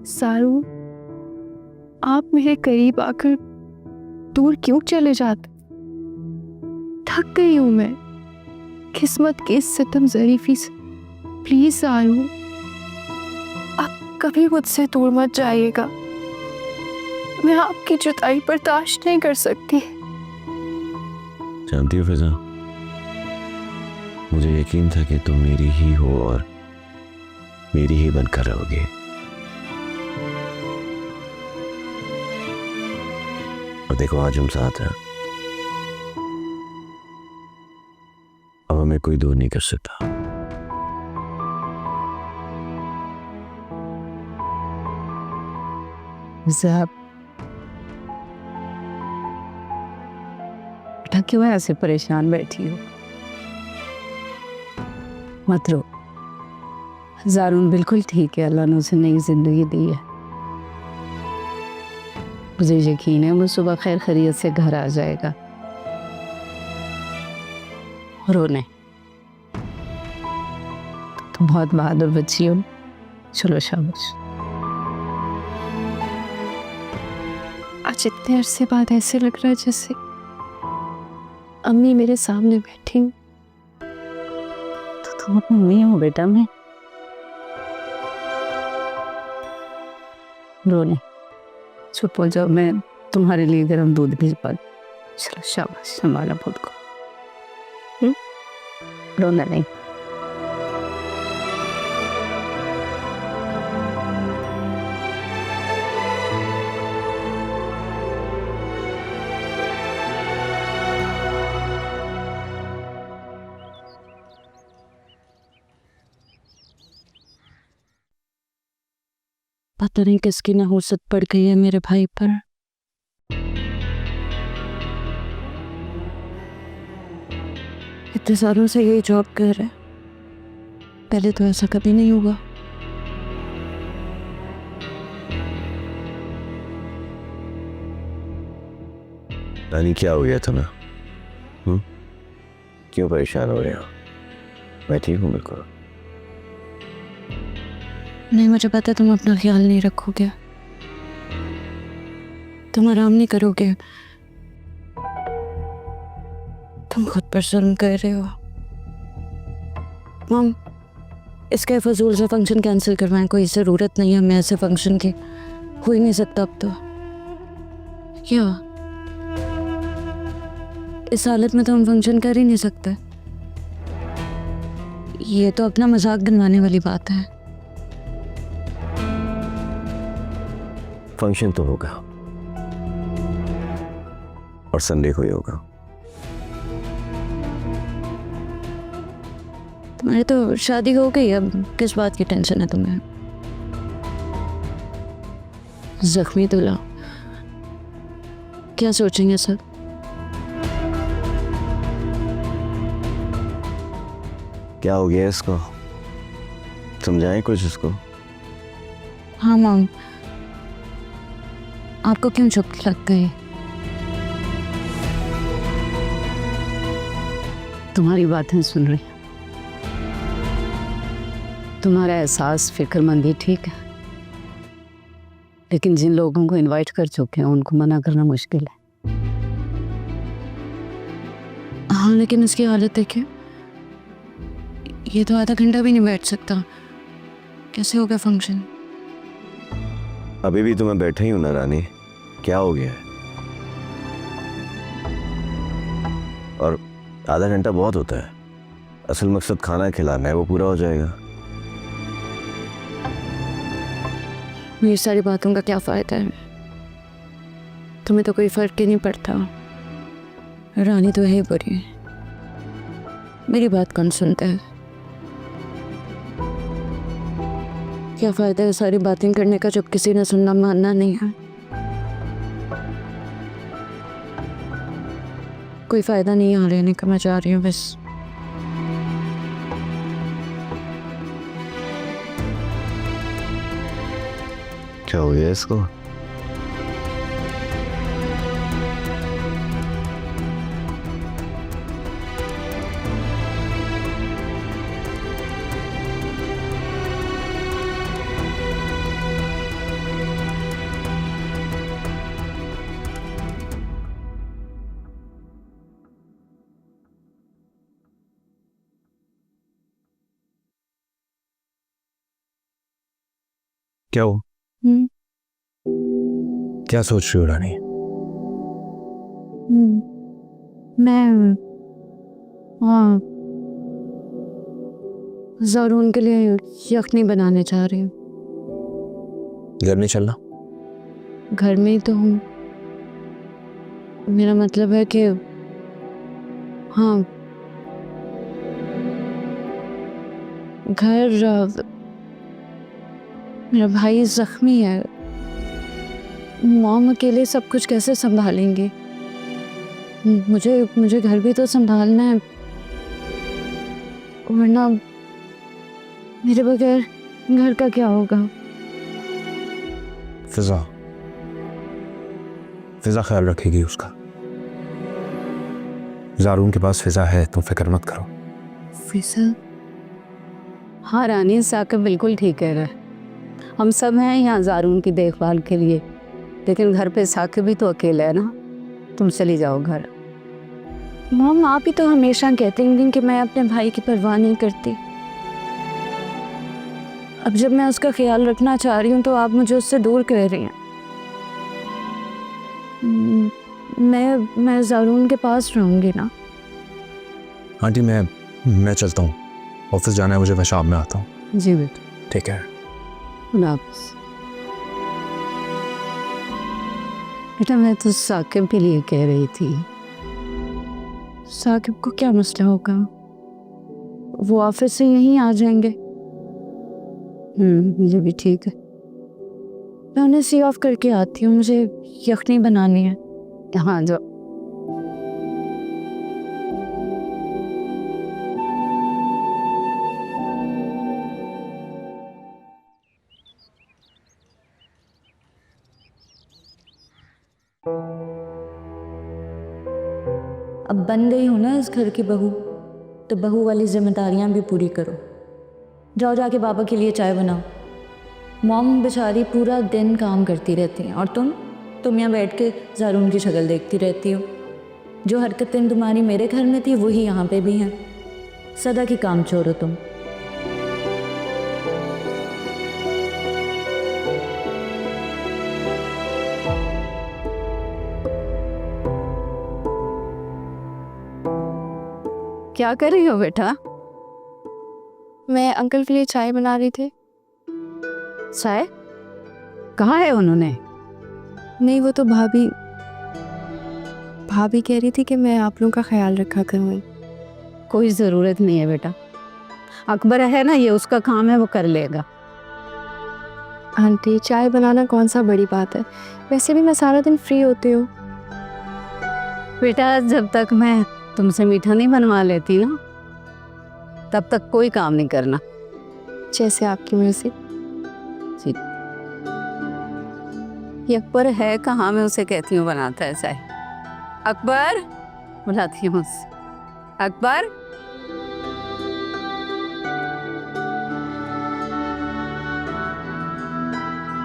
सारू, आप मेरे करीब आकर दूर क्यों चले जाते? थक गई हूं मैं किस्मत के इस सितम ज़रीफी से। प्लीज सारू, आप कभी मुझसे दूर मत जाइएगा। मैं आपकी जुदाई बर्दाश्त नहीं कर सकती। जानती हो फिजा, मुझे यकीन था कि तुम मेरी ही हो और मेरी ही बनकर रहोगे। और देखो आज हम साथ हैं। अब हमें कोई दूर नहीं कर सकता। ज़ाब, बेटा क्यों ऐसे परेशान बैठी हो? मत रो। ज़ारून बिल्कुल ठीक है, अल्लाह ने उसे नई जिंदगी दी है। मुझे यकीन है वो सुबह खैर खैरियत से घर आ जाएगा। रोने, तुम बहुत बहादुर बच्ची हो। चलो शाबाश। आज इतने अरसे बाद ऐसे लग रहा है जैसे अम्मी मेरे सामने बैठी हूँ। तो तुम अपनी मम्मी हो बेटा। मैं रोने, चुप हो जाओ। मैं तुम्हारे लिए गर्म दूध भिजवा दूं। चलो शाबाश, संभाला खुद को। रोना नहीं। पता नहीं किसकी नहुसत पड़ गई है मेरे भाई पर। इतने सालों से यही जॉब कर रहा है, पहले तो ऐसा कभी नहीं हुआ। रानी क्या हो गया तुम्हें? क्यों परेशान हो रहे हो? मैं ठीक हूँ बिल्कुल। नहीं, मुझे पता है तुम अपना ख्याल नहीं रखोगे, तुम आराम नहीं करोगे। तुम खुद पर जुल्म कर रहे हो। मम, इसके फजूल से फंक्शन कैंसिल करवाएं, कोई ज़रूरत नहीं है हमें ऐसे फंक्शन की। हो ही नहीं सकता अब तो। क्या इस हालत में तो हम फंक्शन कर ही नहीं सकते। ये तो अपना मजाक बनवाने वाली बात है। फंक्शन तो होगा और संडे को ही होगा। तुम्हारी तो शादी हो गई, अब किस बात की टेंशन है तुम्हें? जख्मी दूल्हा, क्या सोचेंगे सब? क्या हो गया इसको? समझाएं कुछ इसको। हाँ मॉम, आपको क्यों चुप लग गई? तुम्हारी बातें सुन रही, तुम्हारा एहसास फिक्रमंदी ठीक है, लेकिन जिन लोगों को इनवाइट कर चुके हैं उनको मना करना मुश्किल है। हाँ लेकिन इसकी हालत देखिए, ये तो आधा घंटा भी नहीं बैठ सकता। कैसे होगा फंक्शन? अभी भी तुम्हें बैठे ही हूं ना रानी, क्या हो गया है? और आधा घंटा बहुत होता है, असल मकसद खाना खिलाना है, वो पूरा हो जाएगा। मेरी सारी बातों का क्या फायदा है? तुम्हें तो कोई फर्क ही नहीं पड़ता। रानी तो है बुरी, मेरी बात कौन सुनता है? क्या फायदा है सारी बातें करने का जब किसी ने सुनना मानना नहीं है? कोई फायदा नहीं है लेने का, मैं जा रही हूँ बस। क्या हो गया इसको? क्या हो? हम्म, क्या सोच रही हो रानी? मैं हाँ ज़ारून के लिए यखनी बनाने चाह रही हूँ। घर नहीं चलना? घर में ही तो हूँ। मेरा मतलब है कि हाँ घर मेरा भाई जख्मी है। मॉम अकेले सब कुछ कैसे संभालेंगे? मुझे मुझे घर भी तो संभालना है, वरना मेरे बगैर घर का क्या होगा? फिजा फिजा ख्याल रखेगी उसका। ज़ारून के पास फिजा है, तुम फिक्र मत करो। फिजा? हाँ रानी, साकिब बिल्कुल ठीक कह रहा है। हम सब हैं यहाँ ज़ारून की देखभाल के लिए, लेकिन घर पे साकिब भी तो अकेला है ना। तुम चली जाओ घर। मॉम, आप ही तो हमेशा कहती हैं कि मैं अपने भाई की परवाह नहीं करती। अब जब मैं उसका ख्याल रखना चाह रही हूँ तो आप मुझे उससे दूर कर रही हैं। मैं ज़ारून के पास रहूँगी ना। आंटी मैं चलता हूँ, ऑफिस जाना है मुझे, मैं शाम में आता हूँ। जी बेटा। ठीक है। खुदा हाफिज़। बेटा मैं तो साकिब के लिए कह रही थी। साकिब को क्या मसला होगा? वो ऑफिस से यहीं आ जाएंगे। मुझे भी ठीक है। मैं उन्हें सी ऑफ करके आती हूँ, मुझे यखनी बनानी है। हाँ जो अब बन गई हूँ ना इस घर की बहू, तो बहू वाली जिम्मेदारियाँ भी पूरी करो। जाओ जाके बाबा के लिए चाय बनाओ। मॉम बेचारी पूरा दिन काम करती रहती हैं और तुम यहाँ बैठ के ज़ारून की शक्ल देखती रहती हो। जो हरकतें तुम्हारी मेरे घर में थी वही यहाँ पे भी हैं। सदा की काम चोर हो तुम। क्या कर रही हो बेटा? मैं अंकल के लिए चाय बना रही थी। चाय? कहाँ है उन्होंने? नहीं, वो तो भाभी कह रही थी कि मैं आप लोगों का ख्याल रखा करूँ। कोई ज़रूरत नहीं है बेटा, अकबर है ना, ये उसका काम है, वो कर लेगा। आंटी, चाय बनाना कौन सा बड़ी बात है, वैसे भी मैं सारा दिन फ्री होती हूँ। बेटा जब तक मैं तुमसे मीठा नहीं बनवा लेती ना, तब तक कोई काम नहीं करना। जैसे आपकी मर्जी। ये अकबर है कहाँ, मैं उसे कहती हूँ बनाता है चाय। अकबर, बुलाती हूँ उसे। अकबर।